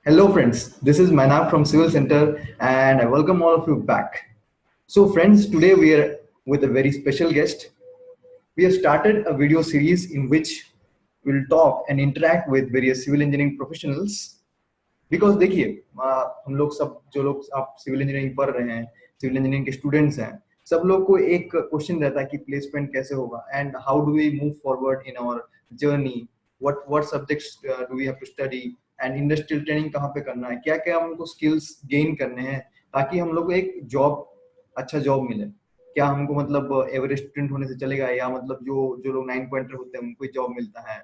Hello, friends. This is Manap from Civil Center, and I welcome all of you back. So, friends, today we are with a very special guest. We have started a video series in which we'll talk and interact with various civil engineering professionals. Because देखिए हम लोग सब जो लोग आप civil engineering पढ़ रहे हैं, सिविल इंजीनियरिंग के स्टूडेंट्स हैं, सब लोग को एक क्वेश्चन रहता है कि प्लेसमेंट कैसे होगा and how do we move forward in our journey, what subjects do we have to study and industrial training कहाँ पे करना है, क्या क्या हमको स्किल्स गेन करने हैं ताकि हम लोग को एक जॉब, अच्छा जॉब मिले। क्या हमको मतलब एवरेज स्टूडेंट होने से चलेगा या मतलब जो जो लोग 9 पॉइंटर होते हैं उनको जॉब मिलता है,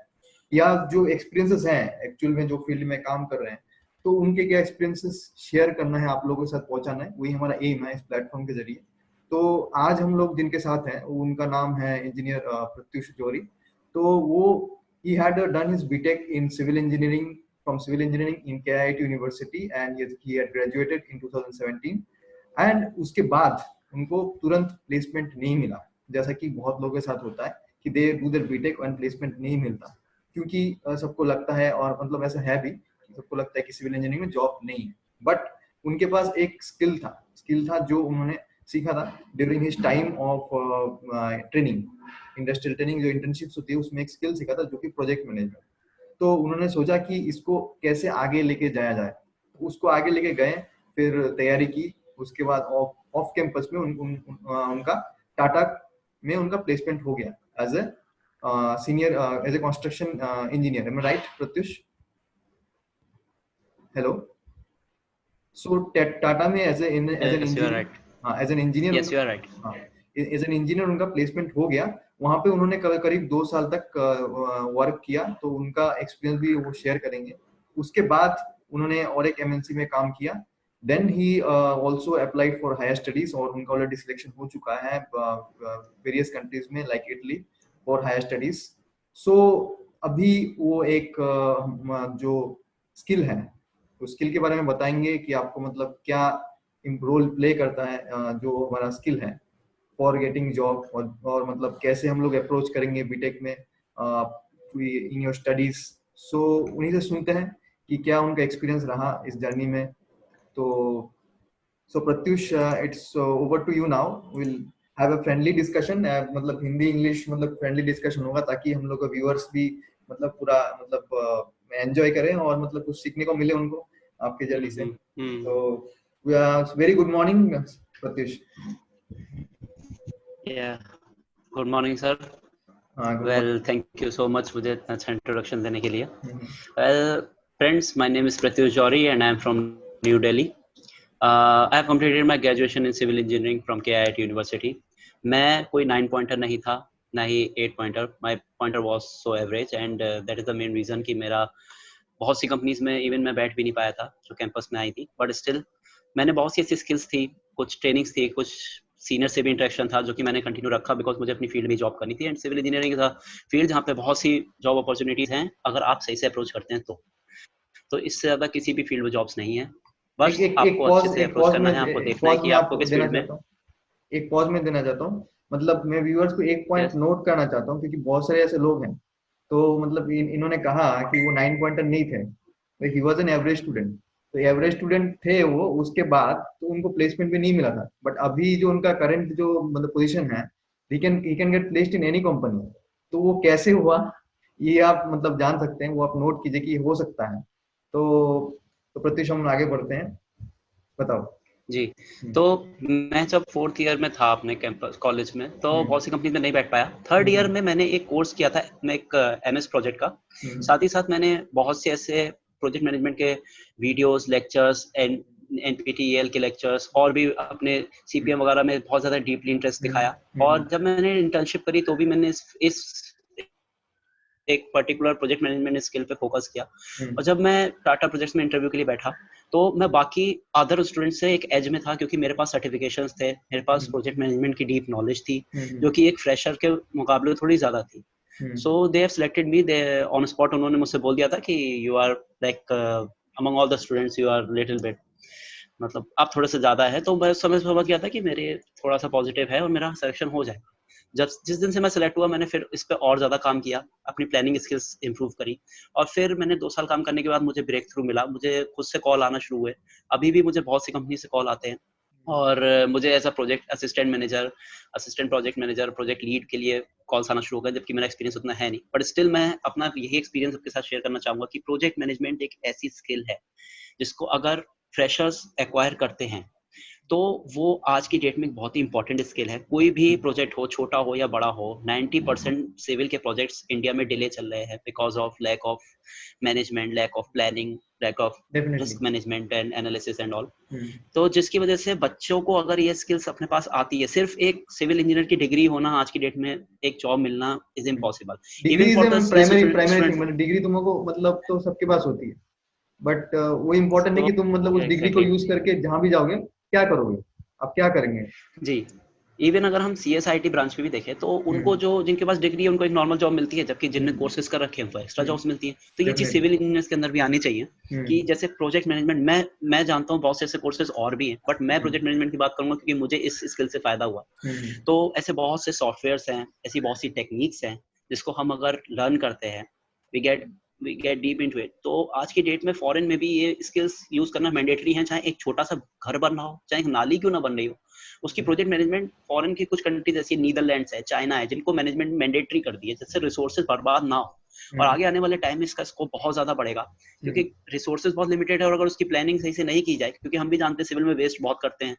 या जो एक्सपीरियंसेस हैं एक्चुअल में जो फील्ड में काम कर रहे हैं तो उनके क्या एक्सपीरियंसेस शेयर करना है, आप लोगों के साथ पहुंचाना है, वही हमारा एम है इस प्लेटफॉर्म के जरिए। तो आज हम लोग जिनके साथ हैं उनका नाम है इंजीनियर प्रत्युष जौहरी। तो वो he had done his BTech in civil engineering from civil engineering in KIT University and he had graduated in 2017 and उसके बाद उनको तुरंत प्लेसमेंट नहीं मिला, जैसा कि बहुत लोगों के साथ होता है कि they do their BTech and placement नहीं मिलता, क्योंकि सबको लगता है और मतलब ऐसा है भी, सबको लगता है कि सिविल इंजीनियरिंग में जॉब नहीं है। बट उनके पास एक स्किल था जो उन्होंने सीखा था during his time of training, industrial training जो इंटर्नशिप्स होती है उसमें एक स्किल सीखा था जो कि प्रोजेक्ट मैनेजमेंट। तो उन्होंने सोचा कि इसको कैसे आगे लेके जाया जाए, उसको आगे लेके गए, फिर तैयारी की। उसके बाद ऑफ ऑफ कैंपस में उनका टाटा में उनका प्लेसमेंट हो गया as a senior as a construction engineer. Am I right Pratyush? Hello. So Tata में as an Yes, you are engineer, right. हाँ एज एन इंजीनियर Yes, उनका, you are right. हाँ एज एन इंजीनियर उनका प्लेसमेंट हो गया। वहां पे उन्होंने करीब 2 साल तक वर्क किया, तो उनका एक्सपीरियंस भी वो शेयर करेंगे। उसके बाद उन्होंने और एक एमएनसी में काम किया। Then he also applied for higher studies और उनका ऑलरेडी सिलेक्शन हो चुका है वेरियस कंट्रीज में like Italy for higher studies. So अभी वो एक जो स्किल है उस स्किल के बारे में बताएंगे कि आपको मतलब क्या रोल प्ले करता है जो हमारा स्किल है फॉर गेटिंग जॉब, और मतलब कैसे हम लोग अप्रोच करेंगे बीटेक में इन योर स्टडीज। सो उन्हीं से सुनते हैं कि क्या उनका एक्सपीरियंस रहा इस जर्नी में। तो so Pratyush, it's over to you now. Will have a friendly discussion, मतलब हिंदी इंग्लिश मतलब फ्रेंडली डिस्कशन होगा ताकि हम लोग का व्यूअर्स भी मतलब पूरा मतलब एंजॉय करें और मतलब कुछ सीखने को मिले उनको आपके जर्नी से। तो very good morning Pratyush. Yeah. Good morning, sir. हाँ good Well, morning. thank you so much मुझे इतना अच्छा introduction देने के लिए. Well, friends, my name is Pratyush Jory and I am from New Delhi. I have completed my graduation in civil engineering from KIT University. मैं कोई 9 pointer नहीं था, ना ही 8 pointer. My pointer was so average and that is the main reason कि मेरा बहुत सी companies में even मैं बैठ भी नहीं पाया था जो कैंपस में आई थी। बट स्टिल मैंने बहुत सी ऐसी स्किल्स थी, कुछ ट्रेनिंग्स थी, कुछ सीनियर से भी इंटरेक्शन था जो कि मैंने कंटिन्यू रखा बिकॉज मुझे अपनी फील्ड में जॉब करनी थी। And civil engineering is a field जहाँ पे बहुत सी जॉब अपॉर्चुनिटीज हैं अगर आप सही से अप्रोच करते हैं तो इससे ज़्यादा किसी भी फील्ड में जॉब्स नहीं है। एक बस एक एक आपको अच्छे पॉज से एक अप्रोच पॉज में करना है, आपको एक देखना है पॉज कि में आपको आपको किस देना फील्ड में। चाहता हूँ, एक पॉज में देना चाहता हूँ। मतलब मैं व्यूअर्स को एक पॉइंट यस। नोट करना चाहता हूँ क्योंकि बहुत सारे ऐसे लोग हैं। तो मतलब इन्होंने कहा कि वो 9 पॉइंटर नहीं थे, he was an average student. तो एवरेज स्टूडेंट थे वो, उसके बाद तो उनको प्लेसमेंट भी नहीं मिला था। बट अभी जो उनका करंट जो मतलब पोजीशन है, he can get placed in any company. तो वो कैसे हुआ ये आप मतलब जान सकते हैं, वो आप नोट कीजिए कि हो सकता है। तो प्रत्युष हम आगे बढ़ते हैं, बताओ। जी। हम्म, तो मैं जब 4th ईयर में था अपने कैंपस कॉलेज में तो हम्म, बहुत सी कंपनी में नहीं बैठ पाया। 3rd ईयर हम्म, में मैंने एक कोर्स किया था, मैं एक एमएस प्रोजेक्ट का। हम्म, साथ ही साथ मैंने बहुत से ऐसे प्रोजेक्ट मैनेजमेंट के वीडियोस, लेक्चर्स, एनपीटीईएल के लेक्चर्स और भी अपने सीपीएम वगैरह में बहुत ज़्यादा डीपली इंटरेस्ट हम्म, दिखाया। हम्म, और जब मैंने इंटर्नशिप करी तो भी मैंने इस एक पर्टिकुलर प्रोजेक्ट मैनेजमेंट स्किल पे फोकस किया। हम्म, और जब मैं टाटा प्रोजेक्ट्स में इंटरव्यू के लिए बैठा तो मैं बाकी अदर स्टूडेंट से एक एज में था क्योंकि मेरे पास सर्टिफिकेशंस थे, मेरे पास हम्म, प्रोजेक्ट मैनेजमेंट की डीप नॉलेज थी हम्म, जो कि एक फ्रेशर के मुकाबले थोड़ी ज़्यादा थी। Hmm, so they have selected me, they on spot उन्होंने मुझसे बोल दिया था कि you are like among all the students you are little bit, मतलब आप थोड़े से ज़्यादा है। तो मैं उस समय समझ गया था कि मेरे थोड़ा सा पॉजिटिव है और मेरा सिलेक्शन हो जाएगा। जब जिस दिन से मैं सिलेक्ट हुआ मैंने फिर इस पे और ज़्यादा काम किया, अपनी प्लानिंग स्किल्स इम्प्रूव करी और फिर मैंने 2 साल काम करने के बाद मुझे ब्रेक थ्रू मिला, मुझे खुद से कॉल आना शुरू हुए। अभी भी मुझे बहुत सी कंपनी से कॉल आते हैं और मुझे as a project assistant manager, assistant project manager, project lead के लिए कॉल्स आना शुरू हो गए, जबकि मेरा एक्सपीरियंस उतना है नहीं। बट स्टिल मैं अपना यही एक्सपीरियंस आपके साथ शेयर करना चाहूँगा कि प्रोजेक्ट मैनेजमेंट एक ऐसी स्किल है, जिसको अगर फ्रेशर्स एक्वायर करते हैं, तो वो आज की डेट में एक बहुत ही इंपॉर्टेंट स्किल है। कोई भी प्रोजेक्ट हो, छोटा हो या बड़ा हो, 90% सिविल के प्रोजेक्ट्स इंडिया में डिले चल रहे हैं because of lack of management, lack of planning, lack of definitely. Risk management and analysis and all. तो जिसकी वजह से बच्चों को अगर ये स्किल्स अपने पास आती है, सिर्फ एक सिविल इंजीनियर की डिग्री होना आज की डेट में एक जॉब मिलना is impossible. Degree even is for the primary student. Thing, मतलब डिग्री तुमको मतलब तो सबके पास होती है, बट वो इम्पोर्टेंट है तो कि तुम मतलब उस डिग्री को एग्जैक्टली यूज करके जहां भी जाओगे क्या करोगे, आप क्या करेंगे। जी। इवन अगर हम सीएसआईटी ब्रांच में भी देखें तो उनको हम्म जो जिनके पास डिग्री है उनको एक नॉर्मल जॉब मिलती है, जबकि जिनने कोर्सेज कर रखे हैं उनको एक्स्ट्रा जॉब्स मिलती हैं। तो ये चीज़ डेफिनेटली। सिविल इंजीनियर्स के अंदर भी आनी चाहिए कि जैसे प्रोजेक्ट मैनेजमेंट मैं जानता हूँ बहुत से ऐसे कोर्सेज और भी हैं, बट मैं प्रोजेक्ट मैनेजमेंट की बात करूंगा क्योंकि मुझे इस स्किल से फायदा हुआ। तो ऐसे बहुत से सॉफ्टवेयर्स हैं, ऐसी बहुत सी टेक्निक्स हैं जिसको हम अगर लर्न करते हैं, we get we get deep into it. तो आज की डेट में फॉरेन में भी ये स्किल्स यूज करना मैंडेटरी है, चाहे एक छोटा सा घर बन रहा हो, चाहे एक नाली क्यों ना बन रही हो, उसकी प्रोजेक्ट मैनेजमेंट फॉरेन की कुछ कंट्रीज ऐसी नीदरलैंड्स है, चाइना है, जिनको मैनेजमेंट मैंडेटरी कर दी है, जिससे रिसोर्सेज बर्बाद ना हो। और आगे आने वाले टाइम में इसका स्कोप बहुत ज्यादा बढ़ेगा क्योंकि रिसोर्सेज बहुत लिमिटेड है और अगर उसकी प्लानिंग सही से नहीं की जाए, क्योंकि हम भी जानते हैं सिविल में वेस्ट बहुत करते हैं,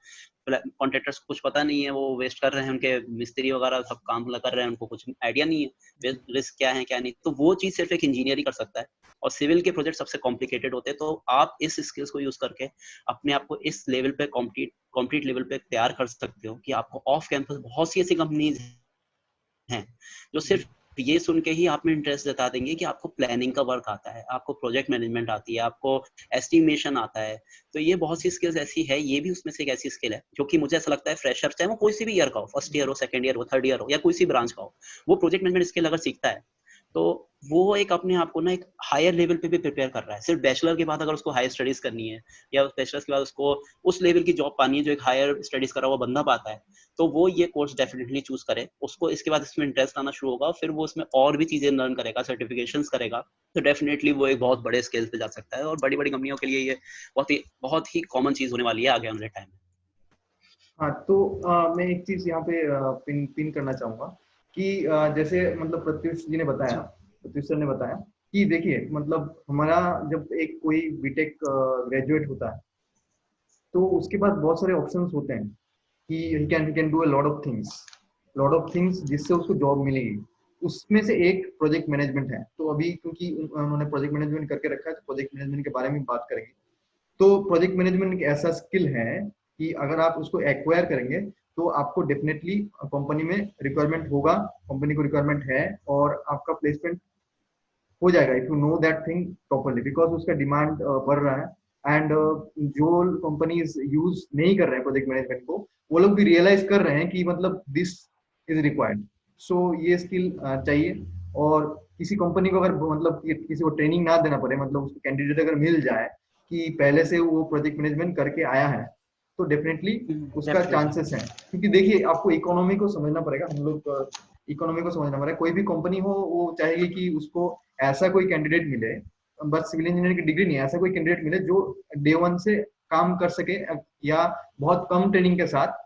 कॉन्ट्रैक्टर्स को कुछ पता नहीं है, वो वेस्ट कर रहे हैं, उनके मिस्त्री वगैरह सब काम कर रहे हैं, उनको कुछ आइडिया नहीं है रिस्क क्या है क्या नहीं। तो वो चीज सिर्फ एक इंजीनियर ही कर सकता है और सिविल के प्रोजेक्ट सबसे कॉम्प्लिकेटेड होते हैं। तो आप इस स्किल्स को यूज करके अपने आप को इस लेवल पे कॉम्प्लीट लेवल पे तैयार कर सकते हो कि आपको ऑफ कैंपस बहुत सी ऐसी कंपनीज हैं जो सिर्फ ये सुन के ही आप में इंटरेस्ट जता देंगे कि आपको प्लानिंग का वर्क आता है, आपको प्रोजेक्ट मैनेजमेंट आती है, आपको एस्टिमेशन आता है। तो ये बहुत सी स्किल्स ऐसी है, ये भी उसमें से एक ऐसी स्किल है जो कि मुझे ऐसा लगता है फ्रेशर, चाहे वो कोई सी भी ईयर का हो, फर्स्ट ईयर हो, सेकंड ईयर हो, थर्ड ईयर हो या कोई सी ब्रांच का हो, वो प्रोजेक्ट मैनेजमेंट स्किल अगर सीखता है तो वो एक अपने आप को ना एक हायर लेवल पे भी प्रिपेयर कर रहा है। सिर्फ बैचलर के बाद अगर उसको हायर स्टडीज करनी है या बैचलर्स के बाद उसको उस लेवल की जॉब पानी है जो एक हायर स्टडीज करा हुआ बंदा पाता है, तो वो ये कोर्स डेफिनेटली चूज करे। उसको इसके बाद इसमें इंटरेस्ट आना शुरू होगा, फिर वो उसमें और भी चीजें लर्न करेगा, सर्टिफिकेशंस करेगा, तो डेफिनेटली वो एक बहुत बड़े स्केल पे जा सकता है और बड़ी बड़ी कंपनियों के लिए ये बहुत ही कॉमन चीज होने वाली है आगे आने वाले टाइम में। हाँ, तो मैं एक चीज यहाँ पे पिन पिन करना चाहूंगा कि जैसे मतलब प्रत्युष जी ने बताया, प्रत्युष सर ने बताया कि देखिए मतलब हमारा जब एक कोई बीटेक ग्रेजुएट होता है तो उसके पास बहुत सारे ऑप्शंस होते हैं कि he can do a lot of things जिससे उसको जॉब मिलेगी। उसमें से एक प्रोजेक्ट मैनेजमेंट है। तो अभी क्योंकि उन्होंने प्रोजेक्ट मैनेजमेंट करके रखा है तो प्रोजेक्ट मैनेजमेंट के बारे में बात करेंगे। तो प्रोजेक्ट मैनेजमेंट एक ऐसा स्किल है कि अगर आप उसको एक्वायर करेंगे तो आपको डेफिनेटली कंपनी में रिक्वायरमेंट होगा, कंपनी को रिक्वायरमेंट है और आपका प्लेसमेंट हो जाएगा if you know that thing properly, because उसका डिमांड बढ़ रहा है। एंड जो कंपनीज यूज नहीं कर रहे हैं प्रोजेक्ट मैनेजमेंट को, वो लोग भी रियलाइज कर रहे हैं कि मतलब दिस इज रिक्वायर्ड। सो ये स्किल चाहिए। और किसी कंपनी को अगर मतलब किसी को ट्रेनिंग ना देना पड़े, मतलब उसको कैंडिडेट अगर मिल जाए कि पहले से वो प्रोजेक्ट मैनेजमेंट करके आया है, तो डेफिनेटली उसका डेफिनेटली। चांसेस है। क्योंकि देखिए आपको इकोनॉमी को समझना पड़ेगा, हम लोग इकोनॉमी को समझना पड़ेगा। कोई भी कंपनी हो वो चाहेगी कि उसको ऐसा कोई कैंडिडेट मिले, बस सिविल इंजीनियर की डिग्री नहीं, ऐसा कोई कैंडिडेट मिले जो डे वन से काम कर सके या बहुत कम ट्रेनिंग के साथ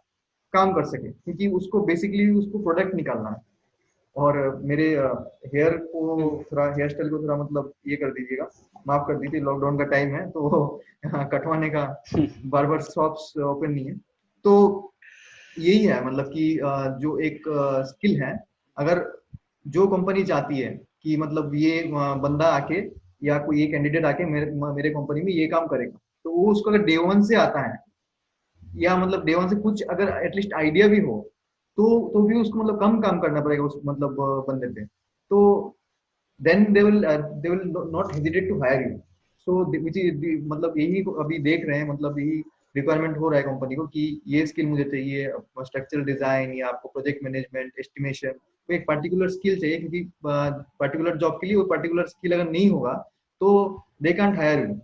काम कर सके, क्योंकि उसको बेसिकली उसको प्रोडक्ट निकालना है। और मेरे हेयर को थोड़ा, हेयर स्टाइल को थोड़ा मतलब ये कर दीजिएगा, माफ कर दीजिए, लॉकडाउन का टाइम है तो कटवाने का बार्बर शॉप्स ओपन नहीं है। तो यही है मतलब कि जो एक स्किल है, अगर जो कंपनी चाहती है कि मतलब ये बंदा आके या कोई ये कैंडिडेट आके मेरे कंपनी में ये काम करेगा, तो वो उसको अगर डे वन से आता है या मतलब डे वन से कुछ अगर एटलीस्ट आइडिया भी हो, तो भी उसको मतलब कम काम करना पड़ेगा उस मतलब बंदे पे। तो then they will not hesitate to hire you. So which is मतलब यही अभी देख रहे हैं, मतलब यही रिक्वायरमेंट हो रहा है कंपनी को कि ये स्किल मुझे चाहिए, स्ट्रक्चरल डिजाइन या आपको प्रोजेक्ट मैनेजमेंट, एस्टिमेशन, तो एक पर्टिकुलर स्किल चाहिए, क्योंकि पर्टिकुलर जॉब के लिए वो पर्टिकुलर स्किल अगर नहीं होगा तो दे कांट हायर यू।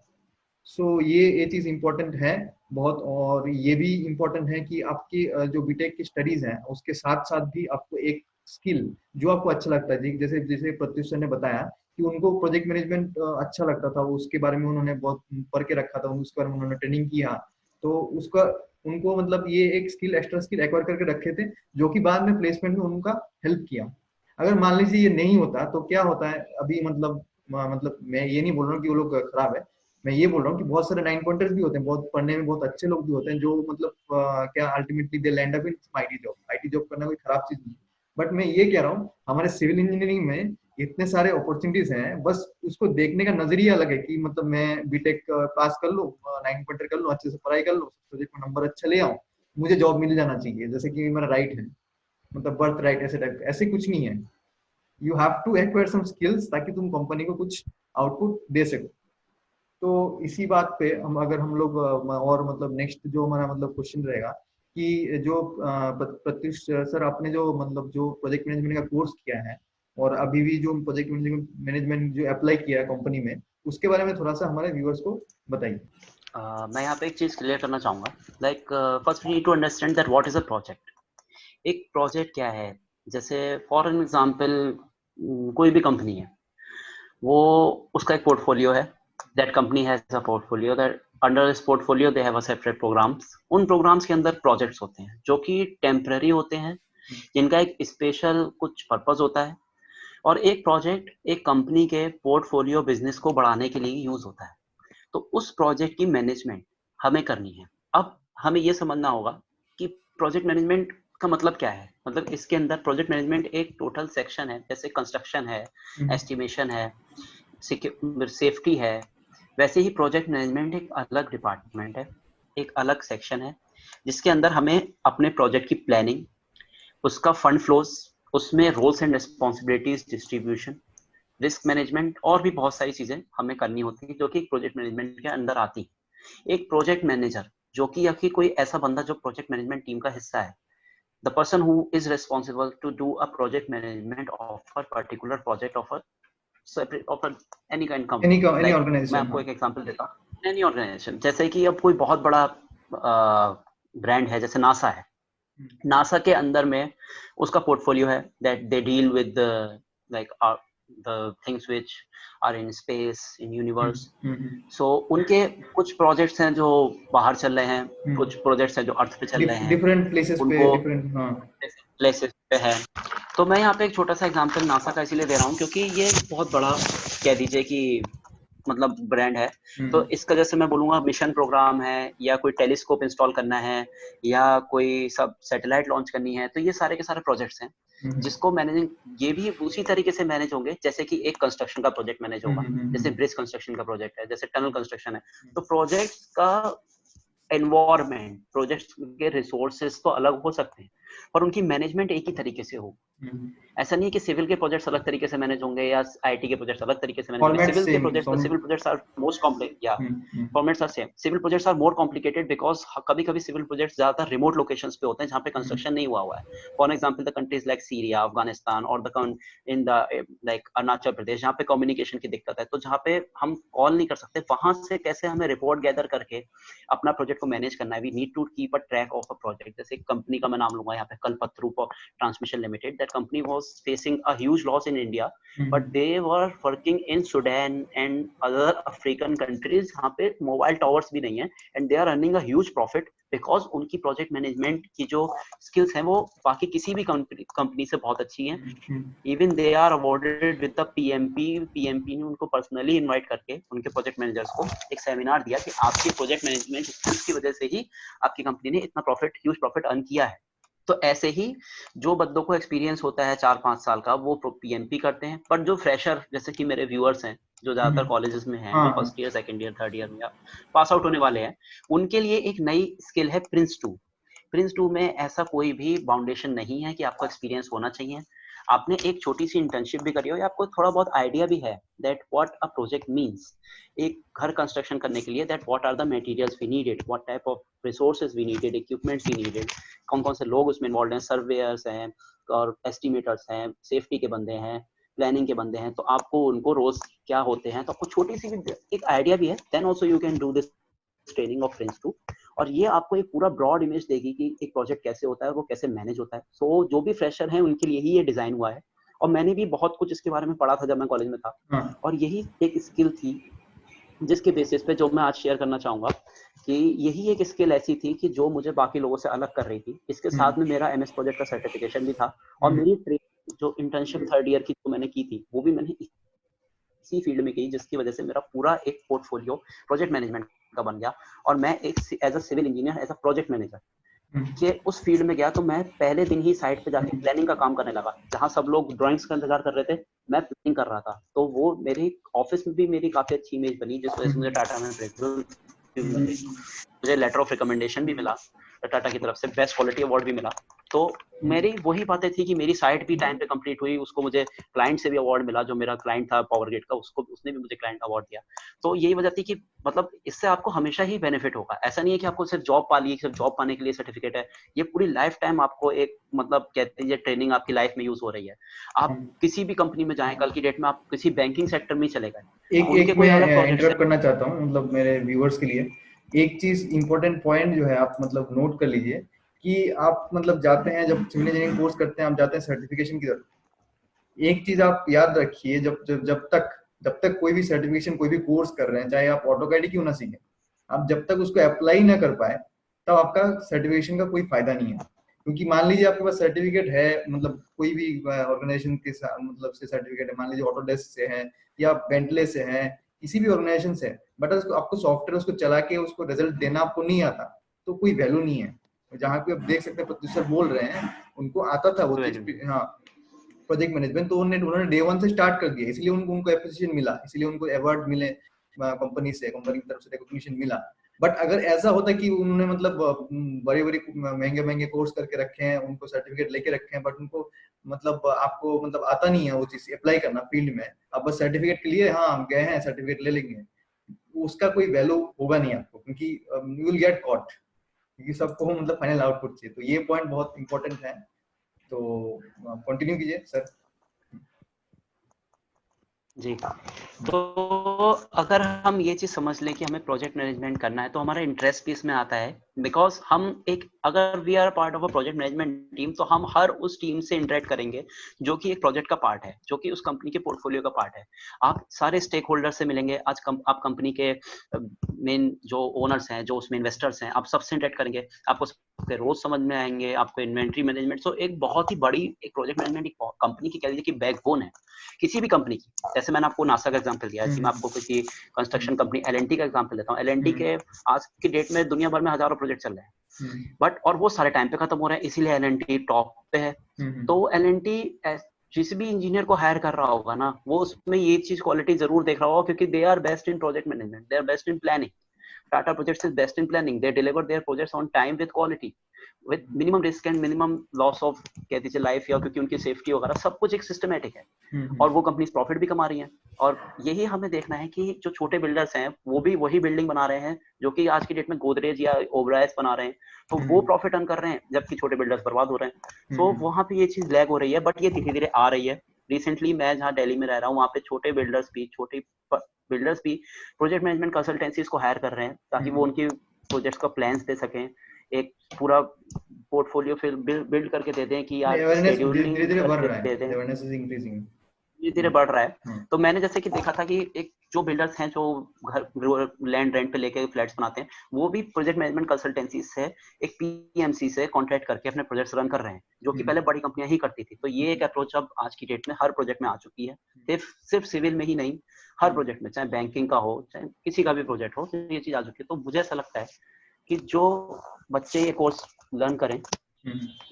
सो ये चीज इम्पोर्टेंट है बहुत। और ये भी इम्पोर्टेंट है कि आपकी जो बीटेक की स्टडीज हैं उसके साथ साथ भी आपको एक स्किल जो आपको अच्छा लगता है, जैसे जैसे प्रत्युष सर ने बताया कि उनको प्रोजेक्ट मैनेजमेंट अच्छा लगता था, वो उसके बारे में उन्होंने बहुत पढ़ के रखा था, उसके बारे में उन्होंने ट्रेनिंग किया, तो उसका उनको मतलब ये एक स्किल एक्स्ट्रा स्किल एक्वायर करके रखे थे, जो कि बाद में प्लेसमेंट में उनका हेल्प किया। अगर मान लीजिए ये नहीं होता तो क्या होता है अभी, मतलब मैं ये नहीं बोल रहा हूँ कि वो लोग खराब है, मैं ये बोल रहा हूँ कि बहुत सारे 9 पॉइंटर्स भी होते हैं, बहुत पढ़ने में बहुत अच्छे लोग भी होते हैं, जो मतलब क्या ultimately they land up in IT job. IT job करना कोई खराब चीज नहीं, बट मैं ये कह रहा हूँ हमारे सिविल इंजीनियरिंग में इतने सारे अपॉर्चुनिटीज हैं, बस उसको देखने का नजरिया अलग है कि मतलब मैं बीटेक पास कर लूँ, 9 पॉइंटर कर लूँ, अच्छे से पढ़ाई कर लूँ, प्रोजेक्ट में नंबर अच्छा ले आऊँ, मुझे जॉब मिल जाना चाहिए, जैसे कि मेरा राइट है, मतलब बर्थ राइट, ऐसे टाइप ऐसे कुछ नहीं है। You have to acquire some skills ताकि तुम कंपनी को कुछ आउटपुट दे सको। तो इसी बात पे हम लोग और मतलब नेक्स्ट जो हमारा मतलब क्वेश्चन रहेगा कि जो प्रत्युष सर आपने जो मतलब जो प्रोजेक्ट मैनेजमेंट का कोर्स किया है और अभी भी जो प्रोजेक्ट मैनेजमेंट जो अप्लाई किया है कंपनी में, उसके बारे में थोड़ा सा हमारे व्यूअर्स को बताइए। मैं यहाँ पे एक चीज क्लियर करना चाहूंगा, like first we need to understand that what is a project. एक प्रोजेक्ट क्या है, जैसे फॉर एन एग्जांपल कोई भी कंपनी है, वो उसका एक पोर्टफोलियो है, that company has a portfolio, that under this portfolio they have a separate programs. उन प्रोग्राम्स के अंदर प्रोजेक्ट्स होते हैं जो कि टेम्पररी होते हैं, जिनका एक स्पेशल कुछ पर्पस होता है, और एक प्रोजेक्ट एक कंपनी के पोर्टफोलियो बिजनेस को बढ़ाने के लिए यूज होता है। तो उस प्रोजेक्ट की मैनेजमेंट हमें करनी है। अब हमें ये समझना होगा कि प्रोजेक्ट मैनेजमेंट का मतलब क्या है। मतलब इसके अंदर प्रोजेक्ट मैनेजमेंट एक टोटल सेक्शन है, जैसे कंस्ट्रक्शन है, एस्टिमेशन है, सेफ्टी है, वैसे ही प्रोजेक्ट मैनेजमेंट एक अलग डिपार्टमेंट है, एक अलग सेक्शन है, जिसके अंदर हमें अपने प्रोजेक्ट की प्लानिंग, उसका फंड फ्लोज, उसमें roles and responsibilities distribution, risk management और भी बहुत सारी चीजें हमें करनी होती है जो कि प्रोजेक्ट मैनेजमेंट के अंदर आती है। एक प्रोजेक्ट मैनेजर जो कि या फिर कोई ऐसा बंदा जो प्रोजेक्ट मैनेजमेंट टीम का हिस्सा है, the person who is responsible to do a project management of a particular project of a separate of any kind company. Any like मैं ऑर्गेनाइजेशन, आपको हाँ। एक एग्जांपल देता हूँ, एनी ऑर्गेनाइजेशन, जैसे कि अब कोई बहुत बड़ा ब्रांड है, जैसे नासा है। नासा के अंदर में उसका पोर्टफोलियो है that they deal with like the things which are in space in universe. So उनके कुछ प्रोजेक्ट्स हैं जो बाहर चल रहे हैं, कुछ प्रोजेक्ट्स हैं जो अर्थ पे चल रहे हैं, डिफरेंट प्लेसेस पे उनको डिफरेंट, हाँ। प्लेसेस पे है। तो मैं यहाँ पे एक छोटा सा एग्जांपल नासा का इसीलिए दे रहा हूँ क्योंकि ये बहुत बड़ा, कह दीजिए कि मतलब ब्रांड है। तो इसका जैसे मैं बोलूंगा मिशन प्रोग्राम है, या कोई टेलीस्कोप इंस्टॉल करना है, या कोई सब सैटेलाइट लॉन्च करनी है, तो ये सारे के सारे प्रोजेक्ट्स हैं जिसको मैनेजिंग, ये भी उसी तरीके से मैनेज होंगे जैसे कि एक कंस्ट्रक्शन का प्रोजेक्ट मैनेज होगा। जैसे ब्रिज कंस्ट्रक्शन का प्रोजेक्ट है, जैसे टनल कंस्ट्रक्शन है, तो प्रोजेक्ट का एनवायरमेंट, प्रोजेक्ट के रिसोर्सेज तो अलग हो सकते हैं पर उनकी मैनेजमेंट एक ही तरीके से हो। ऐसा नहीं है कि सिविल के प्रोजेक्ट्स अलग तरीके से मैनेज होंगे या आईटी के प्रोजेक्ट्स अलग तरीके से मैनेज होंगे। फॉर्मेट सिविल के same, projects, civil projects are most complex, या formats are same. Civil projects are more complicated because कभी कभी सिविल प्रोजेक्ट्स ज्यादातर रिमोट लोकेशंस पे होते हैं जहाँ पे कंस्ट्रक्शन नहीं हुआ है। For example the countries like Syria, Afghanistan, और the in the like Arunachal Pradesh, जहाँ पे कम्युनिकेशन की दिक्कत है, तो जहाँ पे हम कॉल नहीं कर सकते, वहां से कैसे हमें रिपोर्ट गैदर करके अपना प्रोजेक्ट को मैनेज करना है। We need to keep a track of a project. जैसे एक कंपनी का मैं नाम लूंगा यहाँ पे, Kalpataru transmission limited, that company was facing a huge loss in India, but they were working in Sudan and other African countries जहाँ पे मोबाइल टावर्स भी नहीं है, and they are earning a huge profit because उनकी project management की जो skills हैं वो बाकी किसी भी कंपनी से बहुत अच्छी हैं। Even they are awarded with the PMP. PMP ने उनको पर्सनली इनवाइट करके उनके प्रोजेक्ट मैनेजर्स को एक सेमिनार दिया कि आपकी प्रोजेक्ट मैनेजमेंट स्किल्स की वजह से ही आपकी कंपनी ने इतना प्रॉफिट, ह्यूज प्रॉफिट अर्न किया है। तो ऐसे ही जो बंदों को एक्सपीरियंस होता है 4-5 साल का, वो पीएमपी करते हैं। पर जो फ्रेशर, जैसे कि मेरे व्यूअर्स हैं जो ज्यादातर कॉलेजेस में हैं, जो हाँ, first year, second year, third year में या पास आउट होने वाले हैं, उनके लिए एक नई स्किल है प्रिंस 2। प्रिंस 2 में ऐसा कोई भी फाउंडेशन नहीं है कि आपको एक्सपीरियंस होना चाहिए। आपने एक छोटी सी इंटर्नशिप भी करी हो या आपको थोड़ा बहुत आइडिया भी है that what a project means. एक घर कंस्ट्रक्शन करने के लिए that what are the materials we needed, what type of resources we needed, equipments we needed, कौन कौन से लोग उसमें इन्वॉल्व हैं, सर्वेयर्स हैं और एस्टिमेटर्स हैं, सेफ्टी के बंदे हैं, प्लानिंग के बंदे हैं, तो आपको उनको रोज क्या होते हैं तो आपको छोटी सी भी एक आइडिया भी है, then also you can do this training of Prince 2, और ये आपको एक पूरा ब्रॉड इमेज देगी कि एक प्रोजेक्ट कैसे होता है और वो कैसे मैनेज होता है। सो जो भी फ्रेशर हैं उनके लिए ही ये डिजाइन हुआ है, और मैंने भी बहुत कुछ इसके बारे में पढ़ा था जब मैं कॉलेज में था। हाँ, और यही एक स्किल थी जिसके बेसिस पे जो मैं आज शेयर करना चाहूंगा कि यही एक स्किल ऐसी थी कि जो मुझे बाकी लोगों से अलग कर रही थी। इसके साथ में मेरा एमएस प्रोजेक्ट का सर्टिफिकेशन भी था, और मेरी ट्रेनिंग जो इंटर्नशिप 3rd ईयर की जो मैंने की थी वो भी मैंने इसी फील्ड में की, जिसकी वजह से मेरा पूरा एक पोर्टफोलियो प्रोजेक्ट मैनेजमेंट का बन गया। और मैं एक as a civil engineer, as a project manager के उस फील्ड में गया, तो मैं पहले दिन ही साइट पे जाके प्लानिंग का काम करने लगा। जहां सब लोग ड्राइंग्स का इंतजार कर रहे थे, मैं प्लानिंग कर रहा था। तो वो मेरी ऑफिस में भी मेरी काफी अच्छी इमेज बनी, जिस वजह से मुझे टाटा में मुझे लेटर ऑफ रिकमेंडेशन भी मिला टाटा की तरफ से, बेस्ट क्वालिटी अवार्ड भी मिला। तो मेरी वही बातें थी कि मेरी साइट भी टाइम पे कंप्लीट हुई, उसको मुझे क्लाइंट से भी अवार्ड मिला। जो मेरा क्लाइंट था पावर ग्रिड का, उसने भी मुझे क्लाइंट अवार्ड दिया। तो यही वजह थी कि मतलब इससे आपको हमेशा ही बेनिफिट होगा। ऐसा नहीं है कि आपको सिर्फ जॉब पा ली, सिर्फ जॉब पाने के लिए सर्टिफिकेट है। ये पूरी लाइफ टाइम आपको एक मतलब कहते हैं, ये ट्रेनिंग आपकी लाइफ में यूज हो रही है। आप किसी भी कंपनी में जाएं, कल की डेट में आप किसी बैंकिंग सेक्टर में चले गए, एक उनके एक कोई मैं अलग प्रोजेक्ट्स है। इंटरप्ट करना चाहता हूँ, मतलब मेरे व्यूअर्स के लिए एक चीज इंपॉर्टेंट पॉइंट जो है आप मतलब नोट कर लीजिए कि आप मतलब जाते हैं, जब सिविल इंजीनियरिंग कोर्स करते हैं, आप जाते हैं सर्टिफिकेशन की तरफ। एक चीज आप याद रखिए, जब तक कोई भी सर्टिफिकेशन, कोई भी कोर्स कर रहे हैं, चाहे आप ऑटोकैड क्यों ना सीखें, आप जब तक उसको अप्लाई ना कर पाए तब आपका सर्टिफिकेशन का कोई फायदा नहीं है। क्योंकि मान लीजिए आपके पास सर्टिफिकेट है, मतलब कोई भी ऑर्गेनाइजेशन के मतलब से सर्टिफिकेट है, मान लीजिए ऑटोडेस्क से है या बेंटले से है, किसी भी ऑर्गेनाइजेशन से, बट आपको सॉफ्टवेयर उसको चला के उसको रिजल्ट देना आपको नहीं आता, तो कोई वैल्यू नहीं है। जहाँ पे आप देख सकते हैं प्रोड्यूसर बोल रहे हैं, उनको आता था वो चीज। हाँ, प्रोजेक्ट मैनेजमेंट तो उन्होंने डे वन से स्टार्ट कर दिया, इसलिए उनको एप्रिसिएशन मिला, इसलिए उनको अवार्ड मिले, कंपनी की तरफ से रिकॉग्निशन मिला। बट अगर ऐसा होता कि उन्होंने मतलब बड़े बड़े महंगे महंगे कोर्स करके रखे हैं, उनको सर्टिफिकेट लेके रखे हैं, बट उनको मतलब आपको मतलब आता नहीं है वो चीज अप्लाई करना फील्ड में, आप बस सर्टिफिकेट के लिए हाँ हम गए हैं सर्टिफिकेट ले लेंगे, उसका कोई वैल्यू होगा नहीं आपको, क्योंकि यू विल गेट कॉट, क्योंकि सबको मतलब फाइनल आउटपुट चाहिए। तो ये पॉइंट बहुत इंपॉर्टेंट है। तो कंटिन्यू कीजिए सर। जी, तो अगर हम ये चीज समझ लें कि हमें प्रोजेक्ट मैनेजमेंट करना है, तो हमारा इंटरेस्ट भी इसमें आता है। बिकॉज हम एक, अगर we are part of a project management team, तो हम हर उस टीम से इंटरेक्ट करेंगे जो कि एक प्रोजेक्ट का पार्ट है, जो कि उस कंपनी के पोर्टफोलियो का पार्ट है। आप सारे स्टेक होल्डर से मिलेंगे। आज आप कंपनी के मेन जो ओनर्स हैं, जो उसमें इन्वेस्टर्स हैं, आप सबसे इंटरेक्ट करेंगे। आपको सबके रोज समझ में आएंगे, आपको इन्वेंट्री मैनेजमेंट। सो एक बहुत ही बड़ी एक प्रोजेक्ट मैनेजमेंट एक कंपनी की कह लीजिए कि बैकबोन है किसी भी कंपनी की। जैसे मैंने आपको नासा का एग्जांपल दिया, ऐसे मैं आपको किसी कंस्ट्रक्शन कंपनी एलएनटी का एग्जांपल देता हूँ। एलएनटी के आज की डेट में दुनिया भर में हजारों प्रोजेक्ट चल रहे हैं, बट और वो सारे टाइम पे खत्म हो रहे हैं, इसीलिए एलएनटी टॉप पे है। तो एलएनटी जिस भी इंजीनियर को हायर कर रहा होगा ना, वो उसमें ये चीज क्वालिटी जरूर देख रहा होगा, क्योंकि they are best in project management, they are best in planning. Tata Projects is best in planning. They deliver their projects on time with quality, with minimum risk and minimum loss of कह दीजिए life, या क्योंकि उनकी safety वगैरह सब कुछ एक systematic है, और वो कंपनीज प्रॉफिट भी कमा रही हैं। और यही हमें देखना है कि जो छोटे बिल्डर्स हैं वो भी वही बिल्डिंग बना रहे हैं जो कि आज की डेट में गोदरेज या ओबराइज बना रहे हैं, तो वो प्रॉफिट अर्न कर रहे हैं, जबकि छोटे बिल्डर्स बर्बाद हो रहे हैं। तो वहां पे ये चीज लैग हो रही है, बट ये धीरे धीरे आ रही है। रिसेंटली मैं जहाँ दिल्ली में रह रहा हूँ, वहाँ पे छोटे बिल्डर्स भी प्रोजेक्ट मैनेजमेंट कंसल्टेंसीज को हायर कर रहे हैं, ताकि वो उनकी प्रोजेक्ट्स का प्लान्स दे सकें, एक पूरा पोर्टफोलियो फिर बिल्ड करके दे दें कि यार शेड्यूलिंग धीरे-धीरे बढ़ करके रहा है, दे दें। Awareness is increasing. धीरे धीरे बढ़ रहा है। तो मैंने जैसे कि देखा था कि एक जो बिल्डर्स हैं जो घर लैंड रेंट पे लेके फ्लैट्स बनाते हैं, वो भी प्रोजेक्ट मैनेजमेंट कंसल्टेंसी से एक पीएमसी से कॉन्ट्रैक्ट करके अपने प्रोजेक्ट्स रन कर रहे हैं, जो कि पहले बड़ी कंपनियां ही करती थी। तो ये एक अप्रोच अब आज की डेट में हर प्रोजेक्ट में आ चुकी है, सिर्फ सिविल में ही नहीं, हर प्रोजेक्ट में, चाहे बैंकिंग का हो चाहे किसी का भी प्रोजेक्ट हो, ये चीज आ चुकी है। तो मुझे ऐसा लगता है कि जो बच्चे ये कोर्स लर्न करें,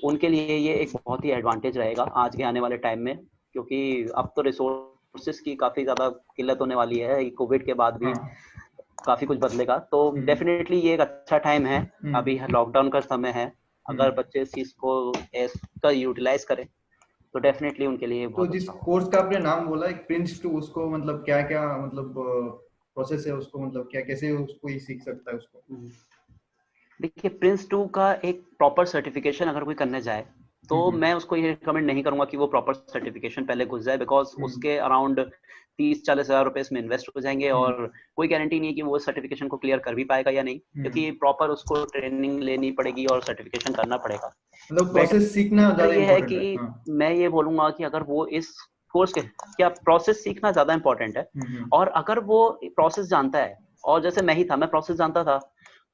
उनके लिए ये एक बहुत ही एडवांटेज रहेगा आज के आने वाले टाइम में, क्योंकि अब तो रिसोर्सेज की काफी ज्यादा किल्लत होने वाली है। कोविड के बाद भी काफी कुछ बदलेगा, तो डेफिनेटली ये एक अच्छा टाइम है। अभी लॉकडाउन का समय है, अगर बच्चे इस चीज को इसका यूटिलाइज करें तो डेफिनेटली उनके लिए तो बहुत जिस अच्छा होगा। कोर्स का आपने नाम बोला एक प्रिंस 2, उसको मतलब क्या क्या मतलब प्रोसेस है, उसको मतलब क्या कैसे उसको ही सीख सकता है उसको? देखिए, प्रिंस 2 का एक प्रॉपर सर्टिफिकेशन अगर कोई करने जाए, तो मैं उसको ये रिकमेंड नहीं करूंगा कि वो प्रॉपर सर्टिफिकेशन पहले घुस जाए, बिकॉज उसके अराउंड 30-40 हजार रुपए इसमें इन्वेस्ट हो जाएंगे और कोई गारंटी नहीं है कि वो सर्टिफिकेशन को क्लियर कर भी पाएगा या नहीं, क्योंकि प्रॉपर उसको ट्रेनिंग लेनी पड़ेगी और सर्टिफिकेशन करना पड़ेगा। मतलब प्रोसेस सीखना ज्यादा ये है इम्पोर्टेंट कि है। मैं ये बोलूंगा कि अगर वो इस कोर्स के क्या प्रोसेस सीखना ज्यादा इंपॉर्टेंट है, और अगर वो प्रोसेस जानता है, और जैसे मैं ही था, मैं प्रोसेस जानता था,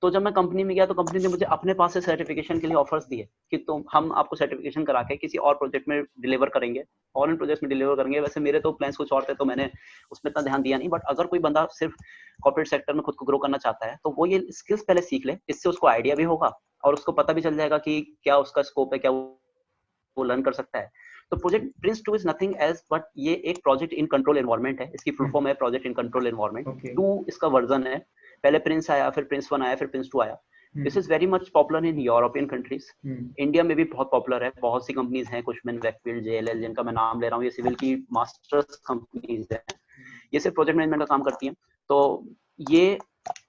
तो जब मैं कंपनी में गया तो कंपनी ने मुझे अपने पास से सर्टिफिकेशन के लिए ऑफर्स दिए कि तुम हम आपको सर्टिफिकेशन करा के किसी और प्रोजेक्ट में डिलीवर करेंगे, और इन प्रोजेक्ट में डिलीवर करेंगे। वैसे मेरे तो प्लान्स कुछ और थे तो मैंने उसमें इतना ध्यान दिया नहीं, बट अगर कोई बंदा सिर्फ कॉर्पोरेट सेक्टर में खुद को ग्रो करना चाहता है तो वो ये स्किल्स पहले सीख ले, इससे उसको आइडिया भी होगा और उसको पता भी चल जाएगा कि क्या उसका स्कोप है, क्या वो लर्न कर सकता है। तो project PRINCE two is nothing as but ये एक प्रोजेक्ट इन कंट्रोल एनवायरनमेंट है, इसकी फुल फॉर्म है प्रोजेक्ट इन कंट्रोल एनवायरनमेंट। 2 इसका वर्जन है, पहले प्रिंस आया, फिर प्रिंस1 आया, फिर प्रिंस2 आया। This is very much popular in European countries, India में भी बहुत पॉपुलर है। बहुत सी कंपनीज हैं, कुशमैन, वेकफील्ड, जेएलएल, जिनका मैं नाम ले रहा हूँ, ये सिविल की मास्टर्स कंपनीज हैं, ये सिर्फ प्रोजेक्ट मैनेजमेंट का काम करती हैं। तो ये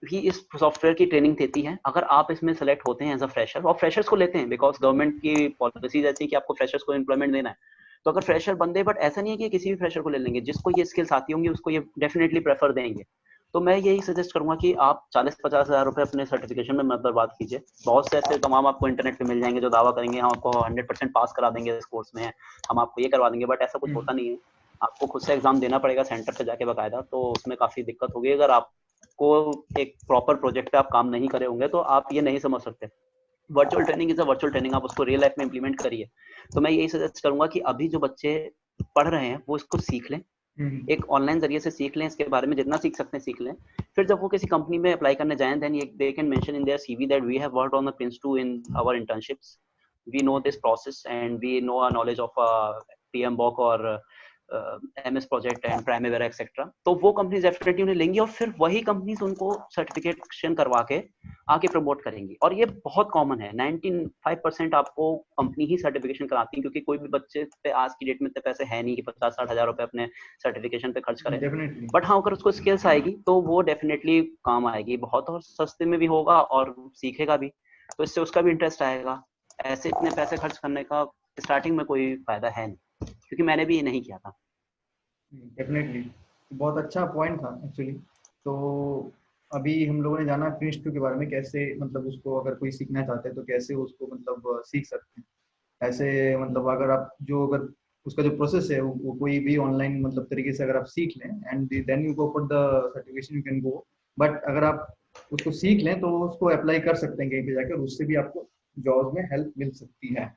भी इस सॉफ्टवेयर की ट्रेनिंग देती है। अगर आप इसमें सेलेक्ट होते हैं एज अ फ्रेशर, और फ्रेशर्स को लेते हैं बिकॉज गवर्नमेंट की पॉलिसीज ऐसी है कि आपको फ्रेशर्स को एम्प्लॉयमेंट देना है, तो अगर फ्रेशर बंदे, बट ऐसा नहीं है कि किसी भी फ्रेशर को ले लेंगे, जिसको ये स्किल्स आती होंगी उसको ये डेफिनेटली प्रेफर देंगे। तो मैं यही सजेस्ट करूंगा कि आप 40-50 हजार रुपए अपने सर्टिफिकेशन में मत बर्बाद कीजिए। बहुत से ऐसे तमाम आपको इंटरनेट पे मिल जाएंगे जो दावा करेंगे हम आपको 100% पास करा देंगे इस कोर्स में, हम आपको ये करवा देंगे, बट ऐसा कुछ होता नहीं है। आपको खुद से एग्जाम देना पड़ेगा सेंटर पे जाके बाकायदा, तो उसमें काफी दिक्कत होगी। अगर आपको एक प्रॉपर प्रोजेक्ट पे आप काम नहीं करे होंगे तो आप ये नहीं समझ सकते। Virtual training is a virtual training, आप उसको रियल लाइफ में इंप्लीमेंट करिए। तो मैं यही सजेस्ट करूंगा कि अभी जो बच्चे पढ़ रहे हैं वो इसको सीख लें, एक ऑनलाइन जरिए से सीख लें, इसके बारे में जितना सीख सकते हैं सीख लें। फिर जब वो किसी कंपनी में अप्लाई करने जाएं, then they can mention in their CV that we have worked on the Prince2 in our internships, we know this process and we know a knowledge of PMBOK और MS project and Primavera etcetera. तो वो companies definitely उन्हें लेंगी और फिर वही companies उनको certification करवा के आगे प्रमोट करेंगी। और ये बहुत कॉमन है, 95% आपको कंपनी ही सर्टिफिकेशन कराती है, क्योंकि कोई भी बच्चे पे आज की डेट में इतने पैसे है नहीं कि 50-60 हजार रुपए अपने सर्टिफिकेशन पे खर्च करे। बट हाँ, अगर उसको स्किल्स आएगी तो वो डेफिनेटली काम आएगी बहुत, और सस्ते में भी होगा और सीखेगा भी, तो इससे उसका भी इंटरेस्ट आएगा। ऐसे इतने पैसे खर्च करने का स्टार्टिंग में कोई फायदा है नहीं, क्योंकि मैंने भी ये नहीं किया था। डेफिनेटली बहुत अच्छा पॉइंट था एक्चुअली। तो अभी हम लोगों ने जाना Prince2 के बारे में, कैसे मतलब उसको अगर कोई सीखना चाहते हैं तो कैसे उसको मतलब सीख सकते हैं। ऐसे मतलब अगर उसका जो प्रोसेस है वो कोई भी ऑनलाइन मतलब तरीके से अगर आप सीख लें and then you go for the certification, you can go. But अगर आप उसको सीख लें तो उसको अप्लाई कर सकते हैं कहीं पे जाकर, उससे भी आपको जॉब में हेल्प मिल सकती है।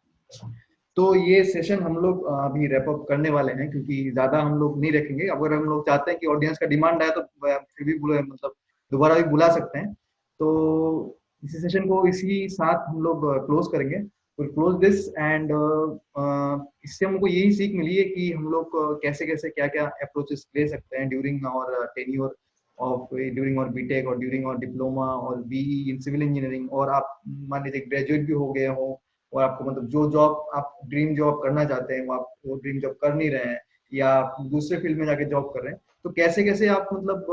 तो ये सेशन हम लोग अभी रैप अप करने वाले हैं, क्योंकि ज्यादा हम लोग नहीं रखेंगे। अगर हम लोग चाहते हैं कि ऑडियंस का डिमांड आए तो फिर भी मतलब दोबारा भी बुला सकते हैं। तो इसी सेशन को इसी साथ हम लोग क्लोज करेंगे, विल क्लोज दिस। एंड इससे हमको यही सीख मिली है कि हम लोग कैसे कैसे क्या क्या अप्रोचेस ले सकते हैं during our tenure of during और बीटेक और ड्यूरिंग और डिप्लोमा और बीई इन सिविल इंजीनियरिंग। और आप मान लीजिए ग्रेजुएट भी हो गए हो और आपको मतलब जो जॉब आप ड्रीम जॉब करना चाहते हैं वो आप वो ड्रीम जॉब कर नहीं रहे हैं, या दूसरे फील्ड में जाके जॉब कर रहे हैं, तो कैसे कैसे आप मतलब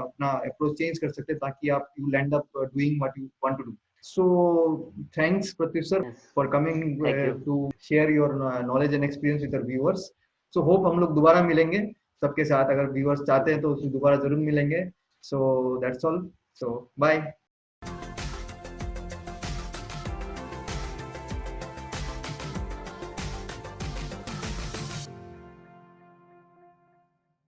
अपना अप्रोच चेंज कर सकते हैं ताकि आप you land up doing what you want to do. So thanks Pratyush sir for coming to share your knowledge and experience with our viewers. So hope हम लोग दोबारा मिलेंगे सबके साथ, अगर व्यूअर्स चाहते हैं तो दोबारा जरूर मिलेंगे। So that's all, so bye.